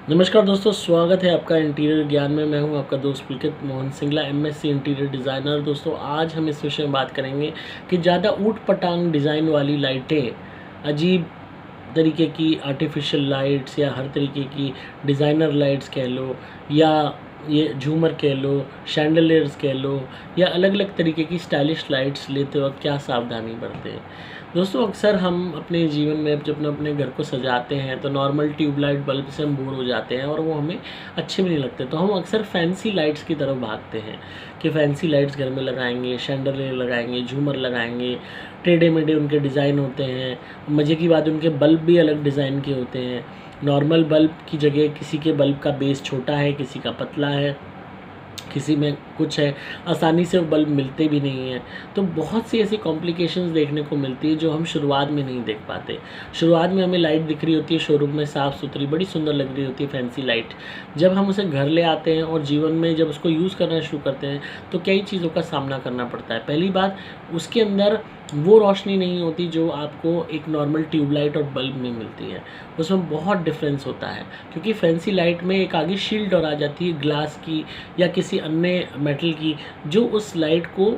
नमस्कार दोस्तों, स्वागत है आपका इंटीरियर ज्ञान में। मैं हूं आपका दोस्त Pulkit Mohan Singla, MSc interior designer. दोस्तों, आज हम इस विषय में बात करेंगे कि ज़्यादा ऊट-पटांग डिज़ाइन वाली लाइटें, अजीब तरीके की आर्टिफिशियल लाइट्स या हर तरीके की डिज़ाइनर लाइट्स कह लो, या ये झूमर कह लो, शैंडलियर्स कह लो, या अलग-अलग तरीके की स्टाइलिश लाइट्स लेते वक़्त क्या सावधानी बरतें। दोस्तों, अक्सर हम अपने जीवन में जब अपने घर को सजाते हैं तो नॉर्मल ट्यूबलाइट बल्ब से हम बोर हो जाते हैं और वो हमें अच्छे भी नहीं लगते। तो हम अक्सर फैंसी लाइट्स की तरफ भागते हैं कि फैंसी लाइट्स घर में लगाएंगे, शैंडलियर लगाएंगे, झूमर लगाएंगे, टेढ़े-मेढ़े उनके डिज़ाइन होते हैं। मज़े की बात, उनके बल्ब भी अलग डिज़ाइन के होते हैं। नॉर्मल बल्ब की जगह किसी के बल्ब का बेस छोटा है, किसी का पतला है, किसी में कुछ है, आसानी से वो बल्ब मिलते भी नहीं हैं। तो बहुत सी ऐसी कॉम्प्लिकेशंस देखने को मिलती है जो हम शुरुआत में नहीं देख पाते। शुरुआत में हमें लाइट दिख रही होती है शोरूम में साफ़-सुथरी, बड़ी सुंदर लग रही होती है फैंसी लाइट। जब हम उसे घर ले आते हैं और जीवन में जब उसको यूज़ करना शुरू करते हैं तो कई चीज़ों का सामना करना पड़ता है। पहली बात, उसके अंदर वो रोशनी नहीं होती जो आपको एक नॉर्मल ट्यूबलाइट और बल्ब में मिलती है। उसमें बहुत डिफरेंस होता है, क्योंकि फैंसी लाइट में एक आगे शील्ड और आ जाती है ग्लास की या किसी अन्य मेटल की, जो उस लाइट को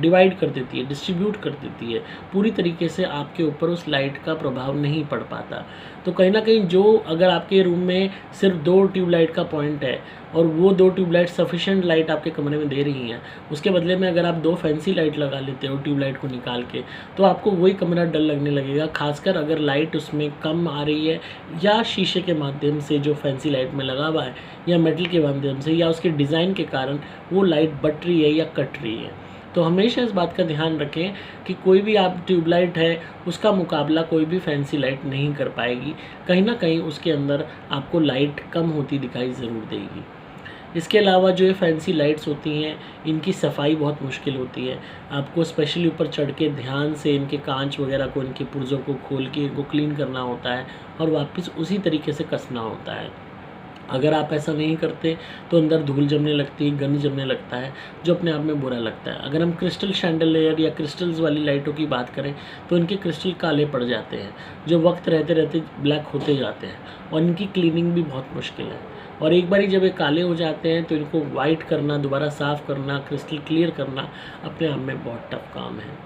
डिवाइड कर देती है, डिस्ट्रीब्यूट कर देती है। पूरी तरीके से आपके ऊपर उस लाइट का प्रभाव नहीं पड़ पाता। तो कहीं न कहीं जो अगर आपके रूम में सिर्फ 2 ट्यूबलाइट का पॉइंट है और वो 2 ट्यूबलाइट सफिशिएंट लाइट आपके कमरे में दे रही हैं, उसके बदले में अगर आप 2 फैंसी लाइट लगा लेते हो ट्यूबलाइट को निकाल के, तो आपको वही कमरा डल लगने लगेगा। ख़ासकर अगर लाइट उसमें कम आ रही है या शीशे के माध्यम से जो फैंसी लाइट में लगा हुआ है, या मेटल के माध्यम से, या उसके डिज़ाइन के कारण वो लाइट बट रही है या कट रही है। तो हमेशा इस बात का ध्यान रखें कि कोई भी आप ट्यूबलाइट है, उसका मुकाबला कोई भी फैंसी लाइट नहीं कर पाएगी। कहीं न कहीं उसके अंदर आपको लाइट कम होती दिखाई ज़रूर देगी। इसके अलावा जो ये फैंसी लाइट्स होती हैं, इनकी सफाई बहुत मुश्किल होती है। आपको स्पेशली ऊपर चढ़ के ध्यान से इनके कांच वगैरह को, इनके पुर्ज़ों को खोल के इनको क्लीन करना होता है और वापस उसी तरीके से कसना होता है। अगर आप ऐसा नहीं करते तो अंदर धूल जमने लगती है, गंध जमने लगता है, जो अपने आप में बुरा लगता है। अगर हम क्रिस्टल शैंडलियर या क्रिस्टल्स वाली लाइटों की बात करें तो इनके क्रिस्टल काले पड़ जाते हैं, जो वक्त रहते रहते ब्लैक होते जाते हैं, और इनकी क्लीनिंग भी बहुत मुश्किल है। और एक बारी जब ये काले हो जाते हैं तो इनको वाइट करना, दोबारा साफ़ करना, क्रिस्टल क्लियर करना अपने आप में बहुत टफ काम है।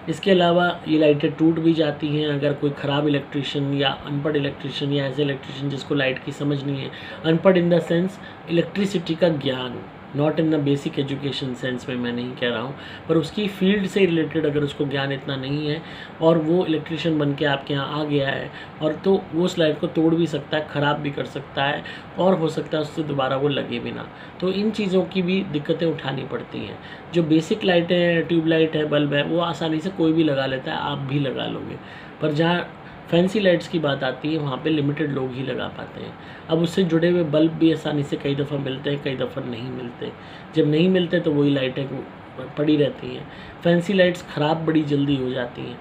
इसके अलावा ये लाइटें टूट भी जाती हैं अगर कोई ख़राब इलेक्ट्रीशियन या अनपढ़ इलेक्ट्रीशियन या ऐसे इलेक्ट्रीशियन जिसको लाइट की समझ नहीं है, अनपढ़ इन द सेंस इलेक्ट्रिसिटी का ज्ञान, not in the basic education sense में मैं नहीं कह रहा हूँ, पर उसकी फील्ड से रिलेटेड अगर उसको ज्ञान इतना नहीं है और वो इलेक्ट्रीशियन बन के आपके यहाँ आ गया है, और तो वो उस लाइट को तोड़ भी सकता है, ख़राब भी कर सकता है, और हो सकता है उससे दोबारा वो लगे भी ना। तो इन चीज़ों की भी दिक्कतें उठानी पड़ती हैं। जो बेसिक लाइटें हैं, ट्यूबलाइट है, बल्ब है, वो आसानी से कोई भी लगा लेता है, आप भी लगा लोगे। पर जहाँ फैंसी लाइट्स की बात आती है, वहाँ पे लिमिटेड लोग ही लगा पाते हैं। अब उससे जुड़े हुए बल्ब भी आसानी से कई दफ़ा मिलते हैं, कई दफ़ा नहीं मिलते। जब नहीं मिलते तो वही लाइटें पड़ी रहती हैं। फैंसी लाइट्स ख़राब बड़ी जल्दी हो जाती हैं,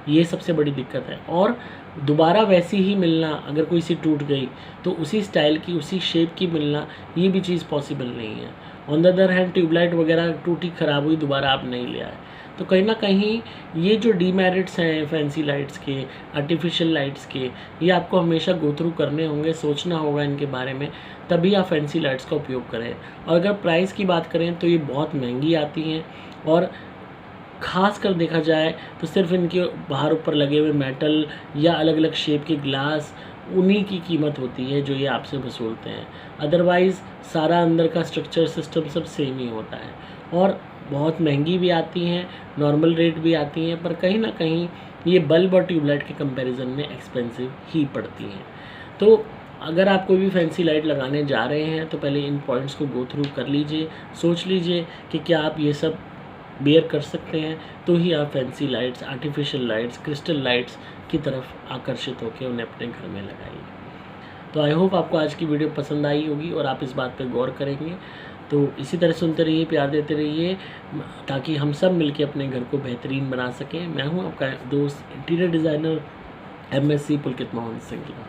ये सबसे बड़ी दिक्कत है। और दोबारा वैसी ही मिलना, अगर कोई सी टूट गई तो उसी स्टाइल की, उसी शेप की मिलना, ये भी चीज़ पॉसिबल नहीं है। On the other hand tubelight वगैरह टूटी ख़राब हुई, दोबारा आप नहीं ले आए। तो कहीं ना कहीं ये जो डीमेरिट्स हैं फैंसी लाइट्स के, आर्टिफिशियल लाइट्स के, ये आपको हमेशा गो थ्रू करने होंगे, सोचना होगा इनके बारे में, तभी आप फैंसी लाइट्स का उपयोग करें। और अगर प्राइस की बात करें तो ये बहुत महंगी आती हैं, और ख़ास कर देखा जाए तो सिर्फ इनके बाहर ऊपर लगे हुए मेटल या अलग अलग शेप के ग्लास, उन्हीं की कीमत होती है जो ये आपसे वसूलते हैं। अदरवाइज़ सारा अंदर का स्ट्रक्चर सिस्टम सब सेम ही होता है, और बहुत महंगी भी आती हैं, नॉर्मल रेट भी आती हैं, पर कहीं ना कहीं ये बल्ब और ट्यूबलाइट के कंपैरिजन में एक्सपेंसिव ही पड़ती हैं। तो अगर आप कोई भी फैंसी लाइट लगाने जा रहे हैं तो पहले इन पॉइंट्स को गो थ्रू कर लीजिए, सोच लीजिए कि क्या आप ये सब बेयर कर सकते हैं, तो ही आप fancy lights, artificial lights, crystal lights की तरफ आकर्षित होकर उन्हें अपने घर में लगाइए। तो आई होप आपको आज की वीडियो पसंद आई होगी और आप इस बात पर गौर करेंगे। तो इसी तरह सुनते रहिए, प्यार देते रहिए, ताकि हम सब मिलके अपने घर को बेहतरीन बना सकें। मैं हूं आपका दोस्त इंटीरियर डिज़ाइनर एमएससी पुलकित मोहन सिंगला।